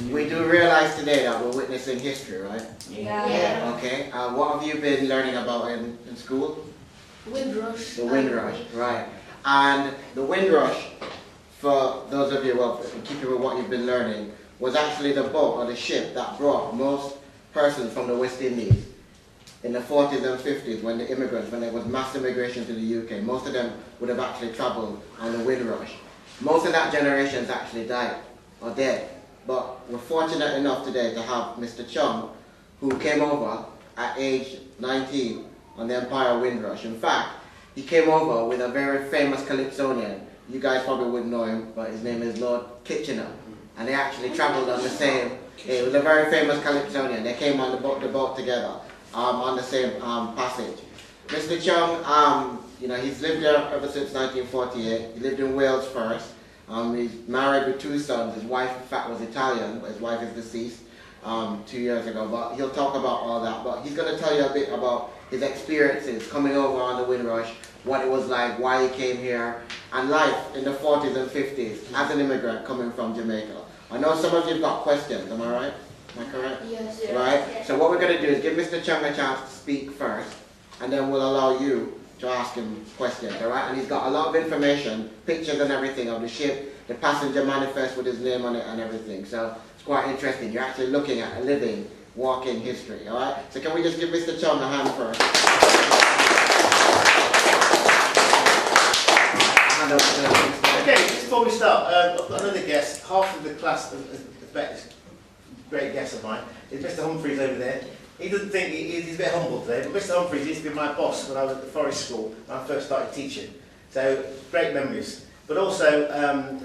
We do realize today that we're witnessing history, right? Yeah. Okay. What have you been learning about in school? Windrush. The Windrush, right. And the Windrush, for those of you who are keeping with what you've been learning, was actually the boat or the ship that brought most persons from the West Indies in the 40s and 50s when the immigrants, when there was mass immigration to the UK. Most of them would have actually travelled on the Windrush. Most of that generation has actually died or dead. But we're fortunate enough today to have Mr. Chong, who came over at age 19 on the Empire Windrush. In fact, he came over with a very famous Calypsonian. You guys probably wouldn't know him, but his name is Lord Kitchener. And they actually travelled on the same, it was a very famous Calypsonian. They came on the boat together on the same passage. Mr. Chong, he's lived there ever since 1948. He lived in Wales first. He's married with 2 sons. His wife, in fact, was Italian, but his wife is deceased 2 years ago. But he'll talk about all that. But he's going to tell you a bit about his experiences coming over on the Windrush, what it was like, why he came here, and life in the 40s and 50s as an immigrant coming from Jamaica. I know some of you have got questions, am I right? Am I correct? Yes. Right? Yes. So what we're going to do is give Mr. Chong a chance to speak first, and then we'll allow you to ask him questions, all right? And he's got a lot of information, pictures and everything of the ship, the passenger manifest with his name on it and everything. So it's quite interesting. You're actually looking at a living, walking history, all right? So can we just give Mr. Chong a hand first? Okay, just before we start, another guest, half of the class, great guest of mine, is Mr. Humphreys over there. He doesn't think, he's a bit humble today, but Mr. Humphreys used to be my boss when I was at the Forest School, when I first started teaching. So, great memories. But also,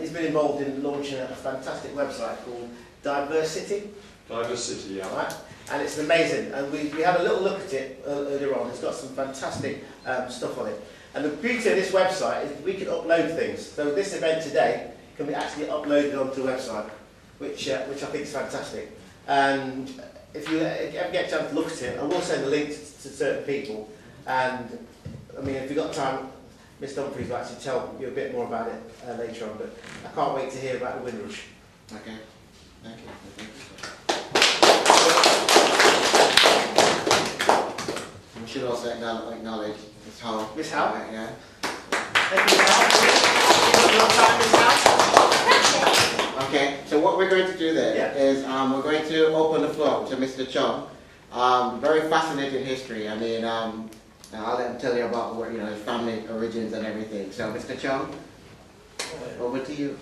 he's been involved in launching a fantastic website called Diversity. Diversity, yeah. Right? And it's amazing. And we had a little look at it earlier on. It's got some fantastic stuff on it. And the beauty of this website is we can upload things. So this event today can be actually uploaded onto the website, which I think is fantastic. And if you ever get a chance to look at it, I will send the link to certain people. And I mean, if you've got time, Mr. Humphreys will actually tell you a bit more about it later on. But I can't wait to hear about the Windrush. Okay, thank you. We should also acknowledge Miss Howe. Miss Howe? Yeah. Thank you, Miss Howe. Okay, so what we're going to do then is we're going to open the floor to Mr. Chong. Very fascinating history. I mean, I'll let him tell you about what, his family origins and everything. So, Mr. Chong, over to you.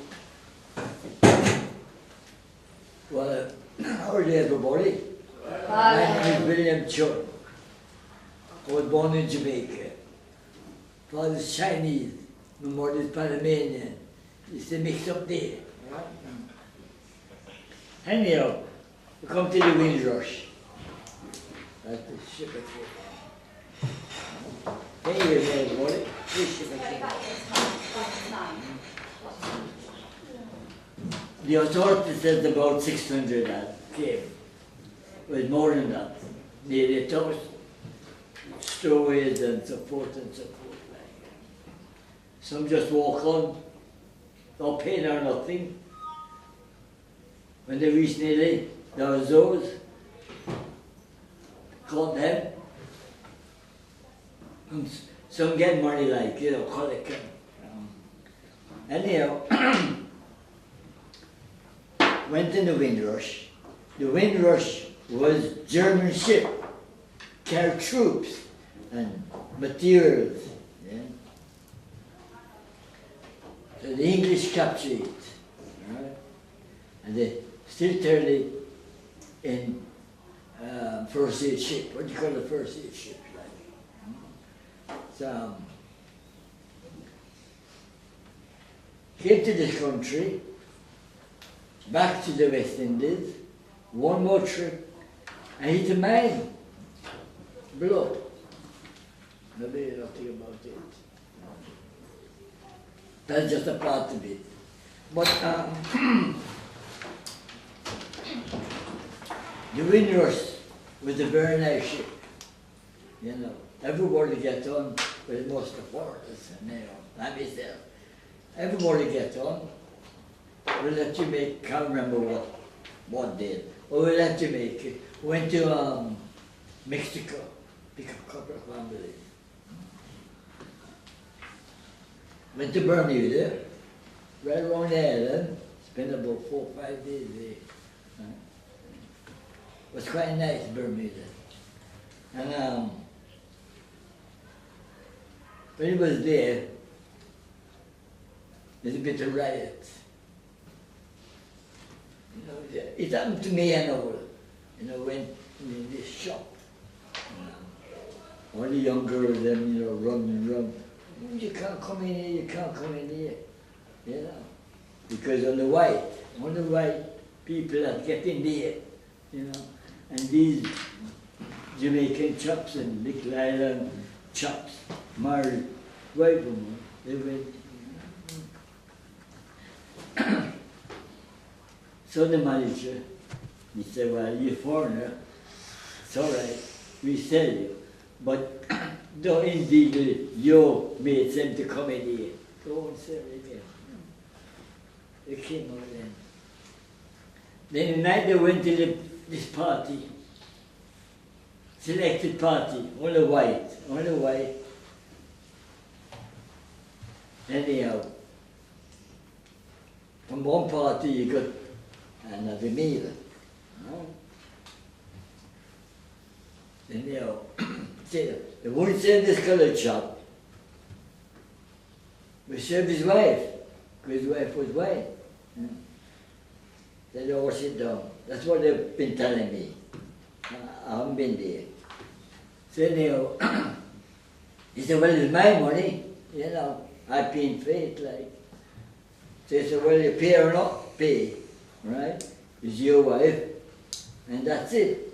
Well, how are you, everybody? My name is William Chong. I was born in Jamaica. Father's Chinese, my mother's Panamanian. It's a mix up there. Right? Anyhow, we come to the Windrush. That's the ship at the Hey, everybody. This ship at the authority says about 600 that came. It was more than that. Nearly 1,000 stowaways and so forth and so forth. Some just walk on, no pain or nothing. When they reached nearly, there was those, caught them. And some get money like, collect them. Anyhow, went in the Windrush. The Windrush was German ship, carried troops and materials. Yeah? So the English captured it, right? And they still turn it in first aid ship. What do you call the first aid ship? Like? So, came to this country, back to the West Indies, one more trip, and hit a mine, below. Nobody knows nothing about it. That's just a part of it. But the Windrush was a very nice ship. Everybody gets on with most of the foreigners, and myself. Everybody gets on. Well, that you can't remember what one day. Oh, we left Jamaica. Went to Mexico. Pick up a couple of families. Went to Bermuda. Right around the island. Spent about 4 or 5 days there. It was quite nice, Bermuda. And when he was there, there's a bit of riots. You know, it happened to me and all. You know, went in this shop. All the young girls, them, you know, run and run. You can't come in here, you can't come in here. You know, because on the white people that get in there, you know, and these Jamaican chaps and Little Island chaps married white women, they went. So the manager, he said, well, you're a foreigner, it's all right, we sell you, but don't indeed your mates them to come in here. Go and sell it again. They came out then. Then the night they went to this party, selected party, all the white. Anyhow, from one party you got another meal. No? Anyhow, they wouldn't send this colored chap. We served his wife, because his wife was white. They all sit down. That's what they've been telling me. I haven't been there. So anyhow, he said, well, it's my money, you know, I've been paid, like. So he said, well, you pay or not pay, right? It's your wife, and that's it.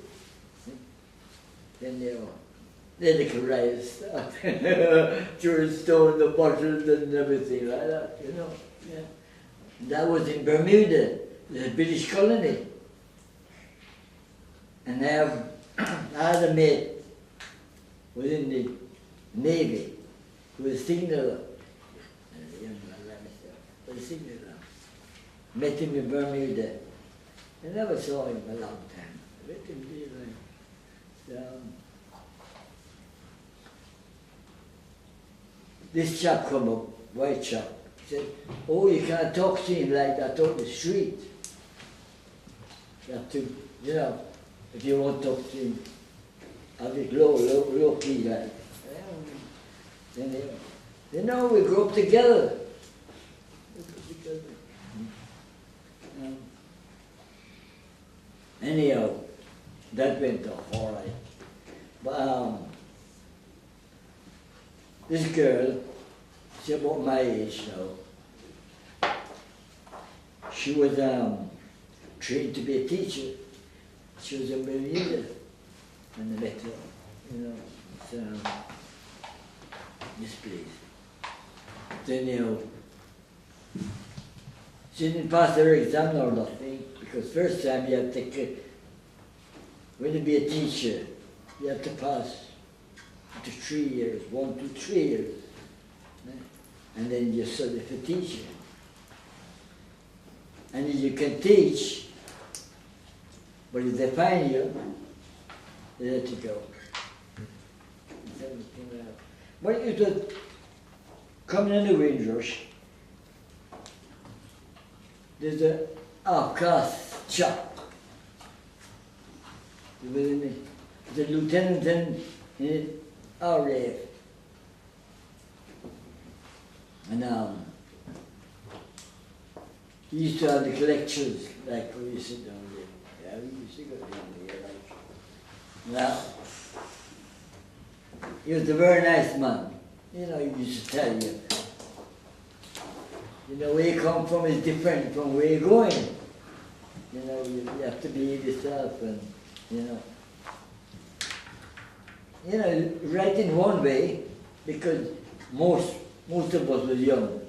Then the little riots start. Throwing stone, the bottles and everything like that, you know. Yeah. That was in Bermuda, the British colony. And I had a mate who was in the Navy, who was a signaller. Was a signaller. Met him in Bermuda. I never saw him a long time. I met him there, like, this chap come up, white chap, said, oh, you can't talk to him like that on the street. You have to, you know, if you want to talk to him, have it low key, like. Then now we grew up together. Anyhow, that went off all right. But this girl, she's about my age now. She was trained to be a teacher. She was a Bermuda, and I met her, you know, so, this place. Then, you know, she didn't pass her exam or nothing, because first time you have to take when you be a teacher, you have to pass to 3 years, 1 to 3 years, and then you study for teaching. And you can teach, but if they find you, they let you go. But it was coming in the Windrush. There's a half-caste chap. He was in the lieutenant in RAF. And he used to have the lectures, like we used to do down there. Yeah, we used to go down there, like. Now, he was a very nice man. You know, he used to tell you, you know, where you come from is different from where you're going. You know, you have to be yourself and, you know. You know, right in one way, because most of us was young.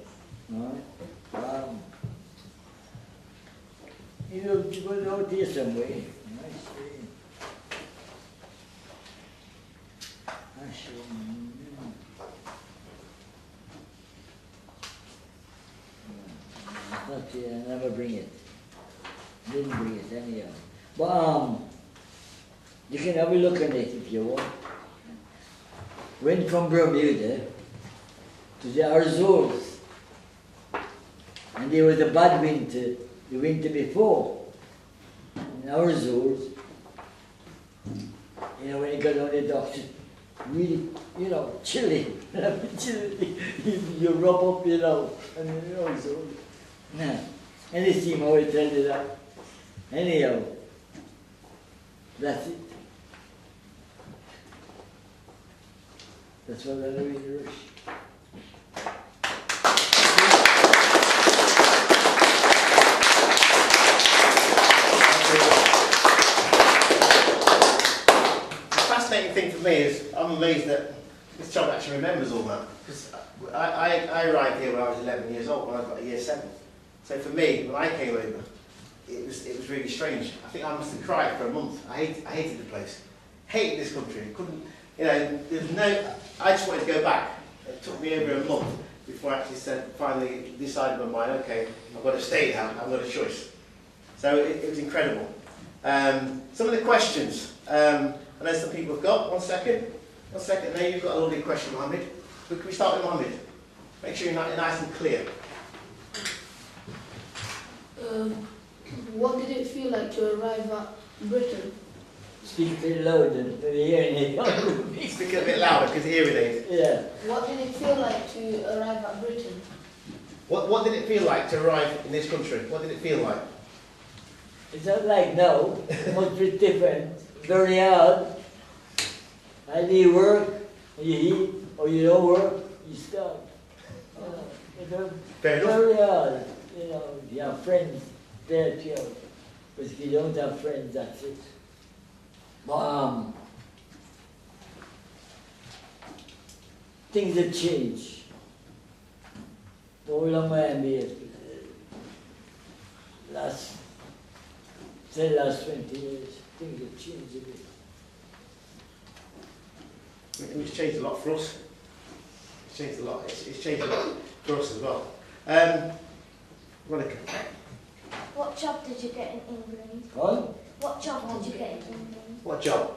Right? You know, you go out there some way. I see. Not here, I never bring it. Didn't bring it anyhow. But you can have a look at it if you want. Went from Bermuda to the Azores. And there was a bad winter the winter before. In Azores, you know, when you got on the docks, really, you know, chilly. Chilly. You rub up, you know, and you know, so. Nah. Any team always tell you that. Anyhow, that's it. That's what I do in the rush. The fascinating thing for me is I'm amazed that this child actually remembers all that. Because I arrived here when I was 11 years old, when I got a year 7. So for me, when I came over, it was really strange. I think I must have cried for a month. I hated the place. Hated this country. Couldn't, you know, there's no, I just wanted to go back. It took me over a month before I actually finally decided in my mind, okay, I've got to stay now, I've got a choice. So it was incredible. Some of the questions, I know some people have got, one second. Now you've got a lovely question, Mohammed. Can we start with Mohammed? Make sure you're nice and clear. What did it feel like to arrive at Britain? Speak a bit louder, the hearing aid. Speak a bit louder because the hearing aid. Yeah. What did it feel like to arrive at Britain? What did it feel like to arrive in this country? What did it feel like? It's not like now, much bit different. Very hard. Either you work, or you eat, or you don't work, you starve. Fair enough. Very hard. You know, you have friends there too. But if you don't have friends, that's it. But things have changed. All along my MBA, last 20 years, things have changed a bit. It's changed a lot for us. It's changed a lot. It's changed a lot for us as well. Monica. What job did you get in England? What? What job did you get in England? What job?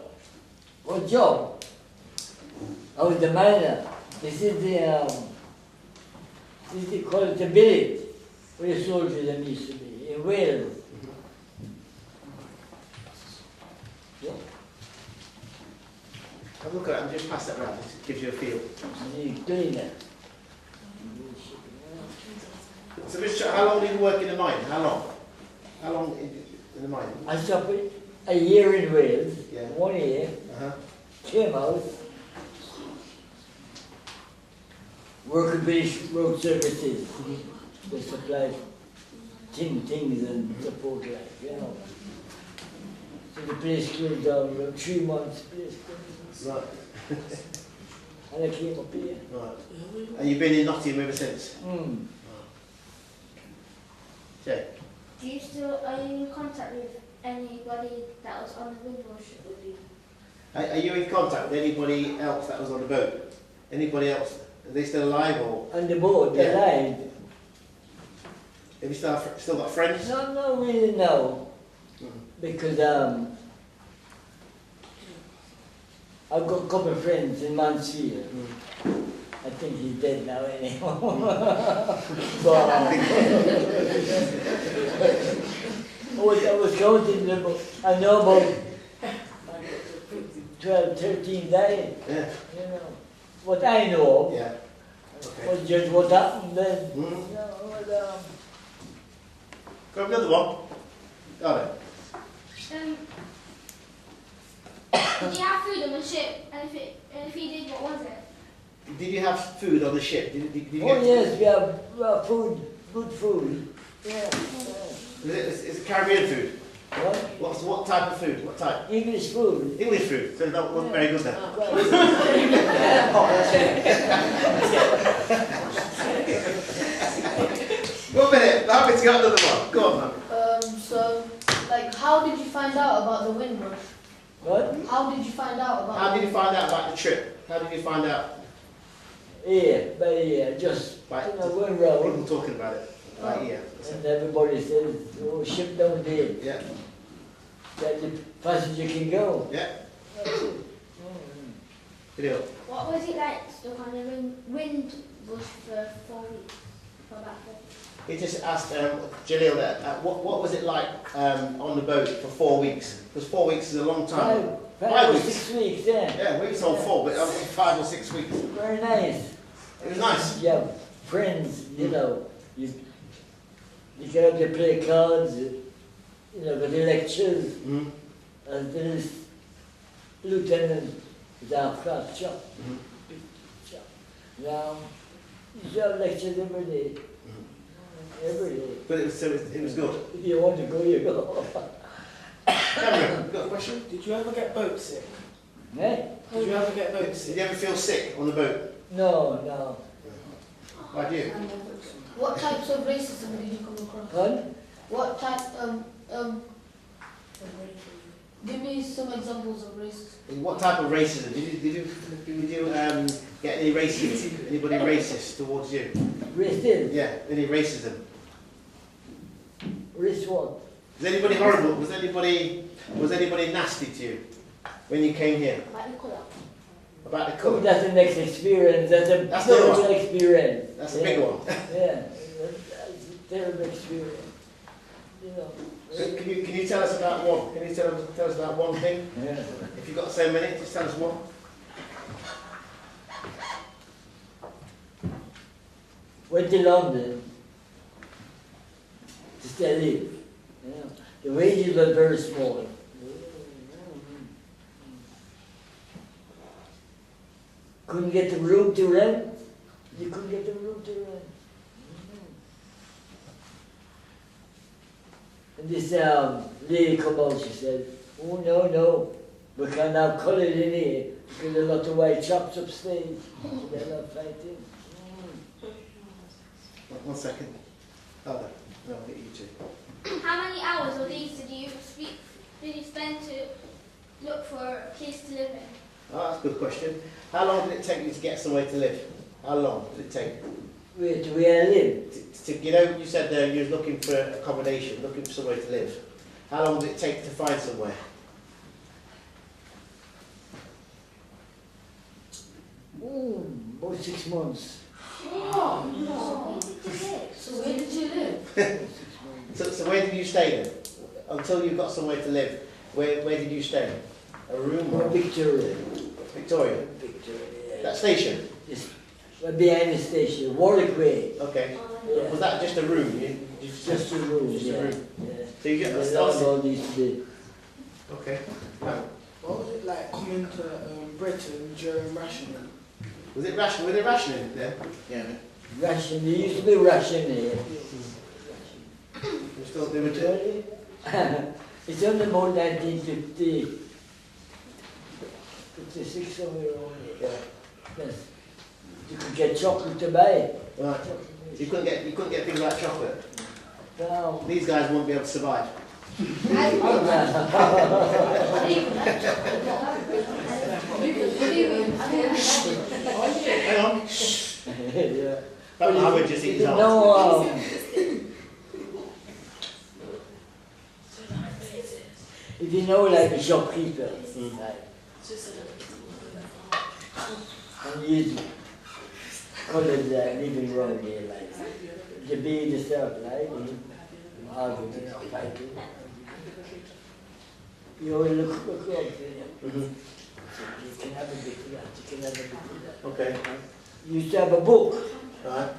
What job? I was the miner. This is the called it the village where the soldiers used to be, in Wales. Yeah. Have a look at it and just pass that around. It gives you a feel. And you're doing that. So, Mr. How long did you work in the mine? How long? How long in the mine? I suffered a year in Wales, Yeah. 1 year, came out, worked in British Road Services, they supplied things and support like, you know. So the place closed down about 3 months, place closed. Right. And I came up here. Right. And you've been in Nottingham ever since? Jay? Are you in contact with anybody that was on the Windrush with you? Are you in contact with anybody else that was on the boat? Anybody else? Are they still alive or? On the boat, Yeah. alive. Have you still got friends? No, not really, no. Because I've got a couple of friends in Mansfield. I think he's dead now anyhow. But I was counting them. I know about 12, 13 died. Yeah. You know. What I know of Yeah. Okay. was just what happened then. Mm. You know, but, Grab another one. Got it. Did you have food on the ship? And if you did, what was it? Did you have food on the ship? Did you oh get yes, we have food, good food. Yeah. Is it Caribbean food? What? What type of food? What type? English food. English food. So that wasn't very good then. One minute. Mohammed's got another one. Go on, man. So, like, how did you find out about the Windrush? What? How did you find out about How did you find out about the trip? How did you find out? Yeah, but yeah, just Right. you know, going round. People talking about it. Right here. And everybody says, oh, ship down there, Yeah. that the passenger can go. Yeah. That's it. Video. What was it like stuck on the Windrush for 4 weeks? For about 4 weeks? He just asked Jalil that, what was it like on the boat for 4 weeks? Because 4 weeks is a long time. Five or weeks. 6 weeks, yeah. Yeah, weeks on 4, but obviously 5 or 6 weeks. Very nice. It was nice. You have friends, you know. You get up to play cards, you know, go to lectures, Mm-hmm. and this lieutenant is our class chap. Now, you have lectures every day. Every day. But it was good. If you want to go, you go. Cameron, got a question? Did you ever get boat sick? Eh? Did you ever get boat Did sick? you ever feel sick on the boat? No. Why do you? What types of racism did you come across? Fun? What type, give me some examples of racism. What type of racism? Did you get any racism? Anybody racist towards you? Racist? Yeah, any racism? Race what? Was anybody horrible? Was anybody nasty to you when you came here? Like the colour? About the Oh, colour? that's the next experience. That's a That's the terrible one. experience. That's a big one. Yeah, that's a terrible experience. You know. Can you tell us about one? Can you tell us about one thing? Yeah. If you've got the same minute, just tell us one. Went to London to study. You know. The wages were very small. Couldn't get the room to rent. You couldn't get the room to rent. And this lady come out, she said, oh no, we can't have colour in here because there are a lot of white chaps upstairs. So they're not fighting. One second. Oh, no, I'll get you two. How many hours or days did you spend to look for a place to live in? Oh, that's a good question. How long did it take you to get somewhere to live? How long did it take? Where I live? You know, you said you were looking for accommodation, looking for somewhere to live. How long did it take to find somewhere? About 6 months. Oh, so where did you live? So where did you stay then? Until you got somewhere to live, where did you stay? A room or Victoria. Victoria? Victoria. That station? Well, behind the station, Warwick Way. Okay. Yeah. Was that just a room? Just a room, Just yeah. a room. Yeah. So you get The the landlord used to be. Okay. What was it like coming to Britain during rationing? Was it ration? Were they rationing there? Yeah. Ration, there used to be ration here. They were doing. It's only more 1950, 56 somewhere around here. Yeah. Yes. You could get chocolate to buy. Right. So you couldn't get things like chocolate. No. These guys won't be able to survive. Hang Hang on. Yeah. I would just eat his arm. No, if you know like a shopkeeper, like, and you call it living room here, like, the bed itself, like, arguing, you know, fighting. You always look up there. Mhm. You can have a bit of that, you can have a bit of that. Okay. You used to have a book, Right.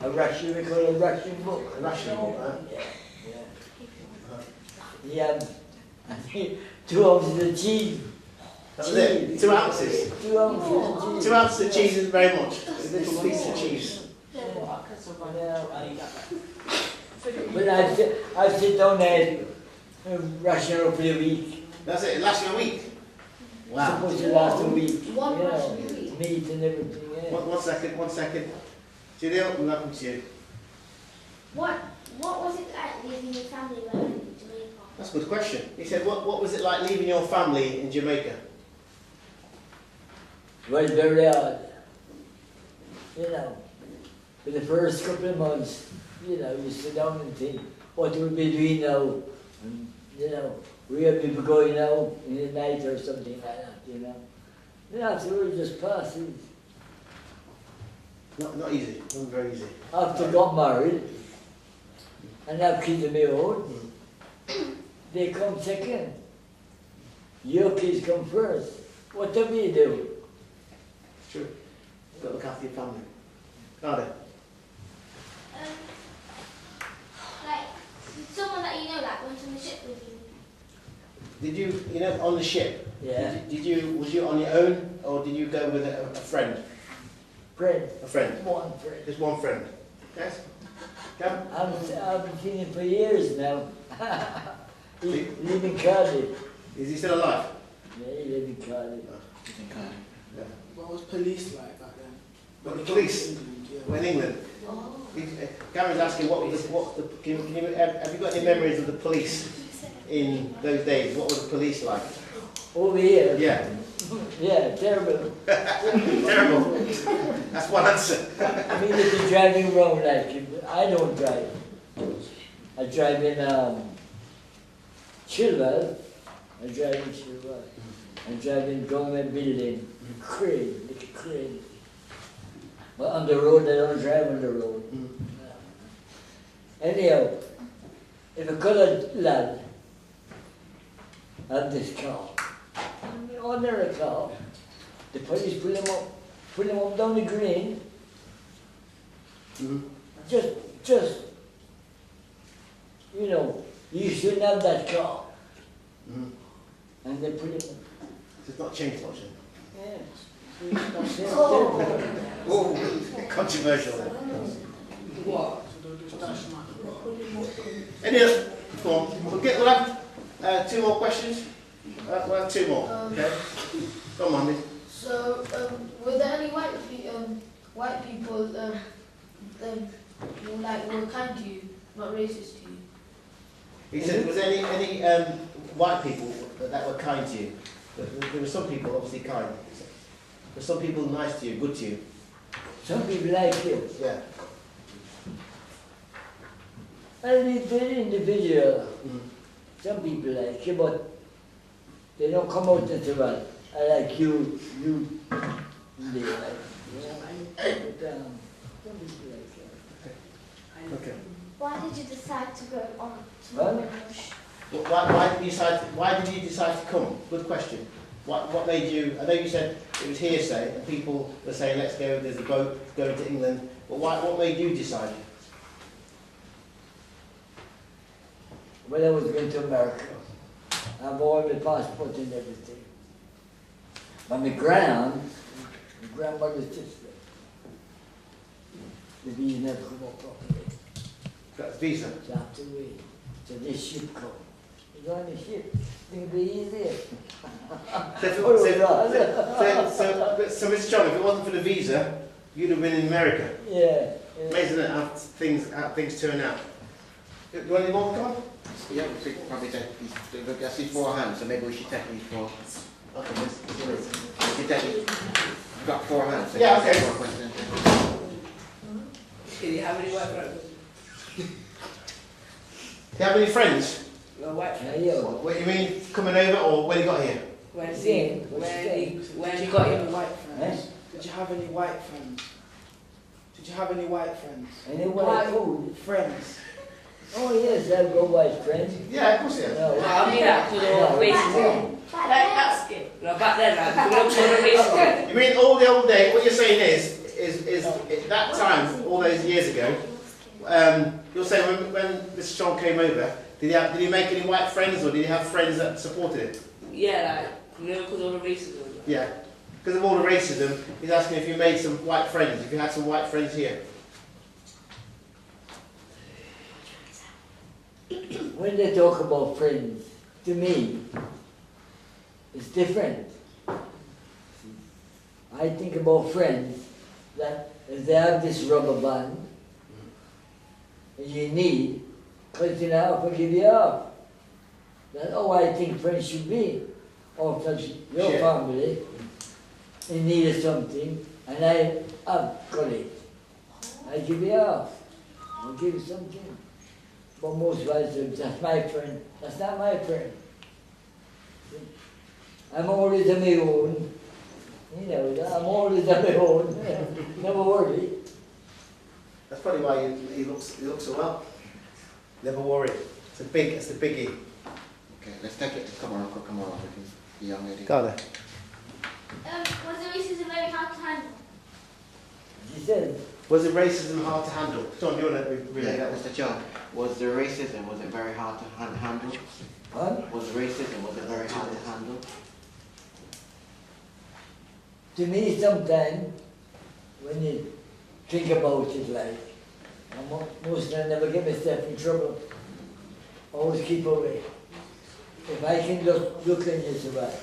a ration, we call it a ration book. A ration book, right? Yeah. You have, I think, 2 ounces of cheese. That was it. 2 ounces. 2 ounces of cheese. 2 ounces of cheese isn't very much. A little piece of cheese. Yeah. But I've sit down there, ration up for a week. That's it. It lasts you a week. Wow. Supposed to last a week. One you know, ration a week? meat and everything, yeah. One second. Julio, welcome to you. What was it like leaving your family behind in Jamaica? That's a good question. He said, what was it like leaving your family in Jamaica? Well, very hard. You know, for the first couple of months, you know, you sit down and think, what will we be doing now? And, you know, where will we be going now in the night or something like that, you know? Then afterwards just passes. Not easy, not very easy. After got married and have kids of my own, they come second. Your kids come first. What do we do? True. You've got to look after your family. Nada. Like, someone that you know, like, went on the ship with you. Did you know, on the ship? Yeah. Was you on your own, or did you go with a friend? Friend. A friend. One friend. Just one friend. Yes. Come. I've been seeing him for years now. He lives in Cardiff. Is he still alive? Yeah, he lives in Cardiff. Yeah. What was police like back then? What, the police? England, yeah. Well, in England. Gavin's asking have you got any memories of the police in those days? What were the police like? Over here? Yeah. Yeah, terrible. Terrible. That's one answer. I mean, if you're driving around like, I don't drive. I drive in Chilwell. I drive in Chilwell. I drive in government building, crane, like a crane. But on the road, I don't drive on the road. Anyhow, if a coloured lad had this car, an ordinary car, the police pull him up down the green, just, you know, you shouldn't have that car. And they put it. It's not changed much. Yeah. Oh, controversial then. What? So they'll just dash them out. Any other? Go on. We'll have 2 more questions. We'll have 2 more. Okay. Come on, Mandy. So, were there any white people who like were kind to you, not racist to you? He said, was there any white people that were kind to you? There were some people obviously kind. Were some people nice to you, good to you? Some people like you. Yeah. And it's very individual. Some people like you, but they don't come out and say, well, I like you, and they like, but some people like you. Okay. Why did you decide to go on to Well, Windrush? Why did you decide to come? Good question. What made you? I know you said it was hearsay, and people were saying, "Let's go." There's a boat going to England. But what made you decide? When I was going to America, I bought my passport and everything. But my grandmother's sister, the visa never come up properly. That's visa. So I have to wait till this ship comes. You go on the ship, it'll be easier. So, Mr. Chong, if it wasn't for the visa, you'd have been in America. Yeah. Amazing how things turn out. Do you want any more? Come on. Yeah, we should probably take these. I see 4 hands, so maybe we should take these 4. Okay, We should take these. We've got 4 hands. So Yeah, you can okay. ask 4 questions. Do you have any white friends? Do you have any friends? No white Yeah, friends. yeah. What do you mean coming over, or when you got here? When Yeah, you Did you got have here? any white friends? Did you have any white friends? Did you have any white friends? Any white food? Friends. Oh yes, I've got white friends. Yeah, of course you have. No. Well, I mean that because of all racism. Back Like then, that's it. No, back then, like, because of all the racism. You mean all the old days? What you're saying is at that time, all those years ago, you're saying when Mr. Chong came over, did he make any white friends, or did he have friends that supported it? Yeah, like, because of all the racism. Yeah. Because of all the racism, he's asking if you made some white friends, if you had some white friends here. When they talk about friends, to me, it's different. I think about friends that if they have this rubber band, and you need, cut it off and give you up. That's how I think friends should be. Or if your Sure. family, in need of something, and I have got it, I give you off. I'll give you something. But most guys say, that's my friend. That's not my friend. I'm always on my own. You know, I'm always on my own. Never worry. That's probably why he looks so well. Never worry. It's a biggie. Okay, let's take it. Come on, because the young lady. Go on then. Was the racism very hard to handle? She said, Was the racism hard to handle? John, do you want to relay Yeah, that? Mr. Chong, was the racism, was it very hard to handle? what? Was racism, was it very hard to handle? To me, sometimes, when you think about it, like, most I never get myself in trouble. Always keep away. If I can look in you, survive.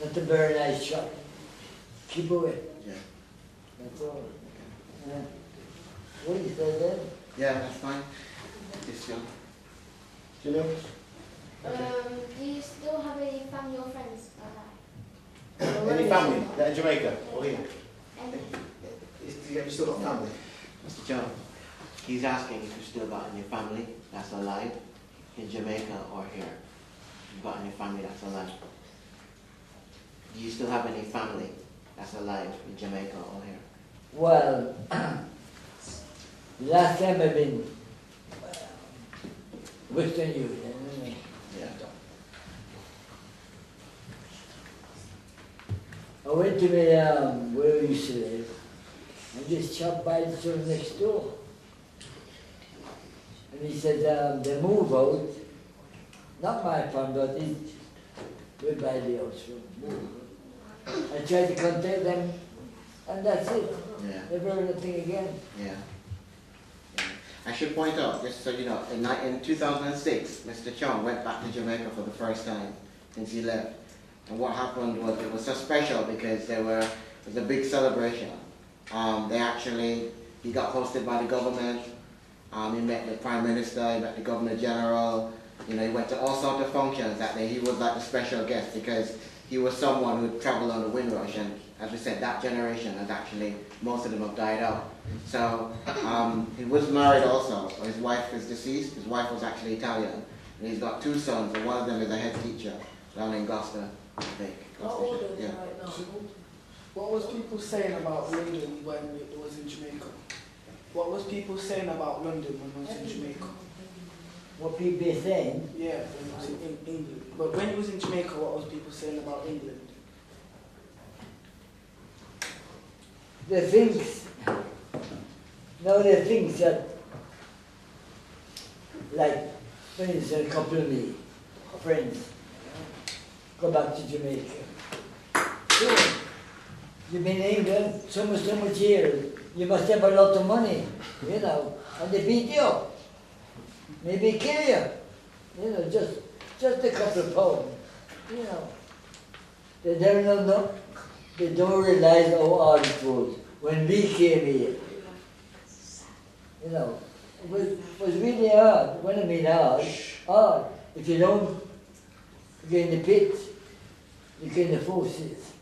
Not a very nice shot. Keep away. Yeah. That's all. What do you say then? Yeah, that's fine. Yes, John. Do you know? Do you still have any family or friends like Any family that in Jamaica or here? that? Have you still got family? Mr. Chong, he's asking if you've still got any family that's alive in Jamaica or here. You've got any family that's alive? Do you still have any family that's alive in Jamaica or here? Well, last time I've been Western Union. Yeah. I went to my, where we used to live, and this chap by the store next door. And he said, they move out, not my farm, but we buy the house from. I tried to contact them, and that's it. Yeah. Never heard anything again. Yeah. I should point out, just so you know, in 2006, Mr. Chong went back to Jamaica for the first time since he left. And what happened was, it was so special because it was a big celebration. He got hosted by the government. He met the Prime Minister, he met the Governor General. You know, he went to all sorts of functions that day. He was like a special guest because he was someone who traveled on the Windrush, and as we said, that generation has actually, most of them have died out. So he was married also. So his wife is deceased. His wife was actually Italian, and he's got two sons, and one of them is a head teacher down in Gloucester. How old are they right now? What was people saying about London when it was in Jamaica? What was people saying about London when it was in Jamaica? What people are saying, Yeah, when it was in England. But when it was in Jamaica, what was people saying about England? the things that, like, for instance, a couple of me, friends, go back to Jamaica. So, you've been in England so much years, you must have a lot of money, you know, and they beat you up, maybe kill you, just a couple of pounds, you know. They don't realize how hard it was when we came here. You know, it was really hard. When I mean hard. If you don't get in the pit, you get in the forces.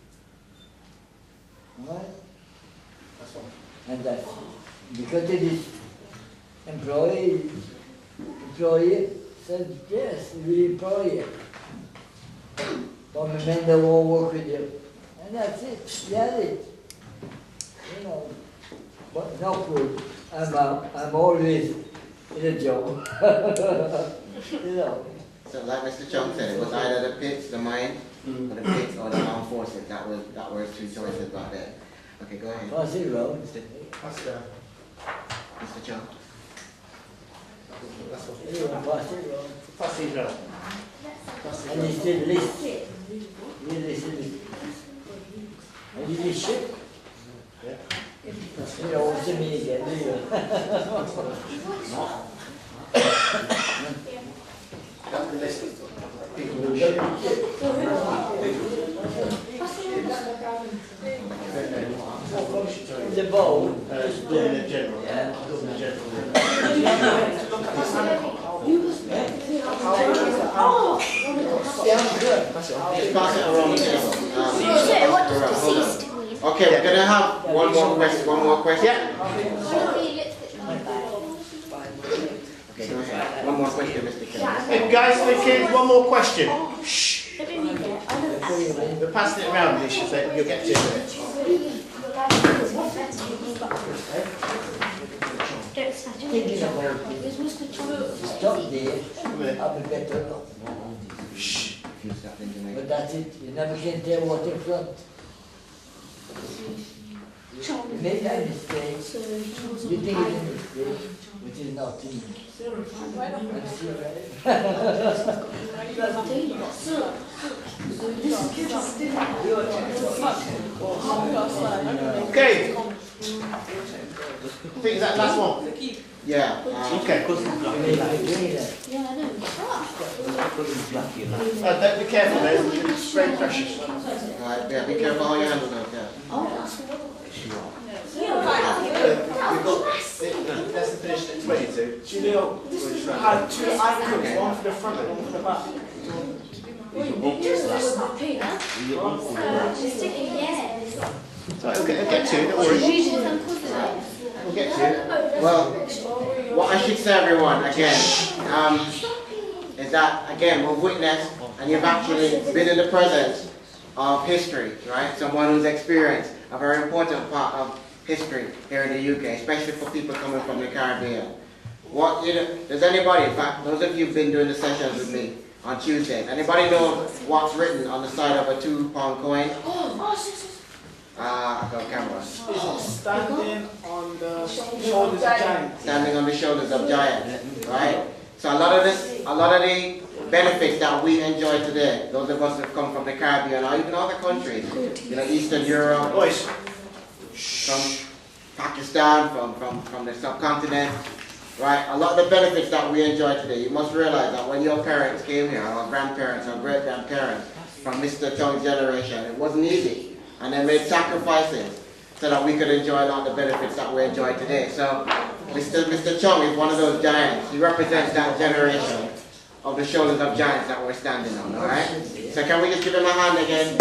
Right? That's one. And that's because it is employee said, yes, we employ you. But my men that won't work with you. And that's it. That's it. You know. But not good. I'm always in a job. You know. So like Mr. Chong said, it was either the pits, the mine, or the pits, or the armed forces. That were his two choices back then. Okay, go ahead. Pass it round. That's the. Mr. Chong. That's what. Everyone pass it round. Pass it round. And you still listen. You listen. And you just shit. Yeah. You don't want to see me again, do you? That's the list of people who shit. The bowl. Governor General. Yeah. Governor General. Just pass it around the table. So what does Hold on. deceased mean? Okay, we're gonna have one more question. Yeah. What do you lipstick mean by? Okay. One more question, Mr. Kelly. Hey guys, the kids, one more question. Shh. Let me read it. We're passing it around, you should say, you'll get to it. Don't snatch it. Thinking about it. Is Mr. Chong? Stop there, I'll be better off. Shh. But that's it, you never can tell what in front. You made that mistake, you think it's a mistake, which is not in. Okay. I think is that the last one? Yeah. Okay. Yeah, I know. Don't be careful though, it's very precious. Right, yeah, be careful how you handle that, yeah. We've got lesson finished at 22. Julio had 2 icons, one for the front and one for the back. Sorry, we'll get to it, don't worry. We'll get to it. Well, what I should say, everyone, again, is that, again, we've witnessed and you've actually been in the presence of history, right? Someone who's experienced a very important part of history here in the UK, especially for people coming from the Caribbean. Does anybody, in fact, those of you who've been doing the sessions with me on Tuesday, anybody know what's written on the side of a £2 coin? I got cameras. Standing on the shoulders of giants. Standing on the shoulders of giants, right? So a lot of the benefits that we enjoy today, those of us who have come from the Caribbean or even other countries, Eastern Europe, Boys. from Pakistan, from the subcontinent, right? A lot of the benefits that we enjoy today, you must realize that when your parents came here, our grandparents, our great-grandparents, from Mr. Chong's generation, it wasn't easy. And they made sacrifices so that we could enjoy a lot of the benefits that we enjoy today. So Mr. Chong is one of those giants. He represents that generation of the shoulders of giants that we're standing on, all right? So can we just give him a hand again?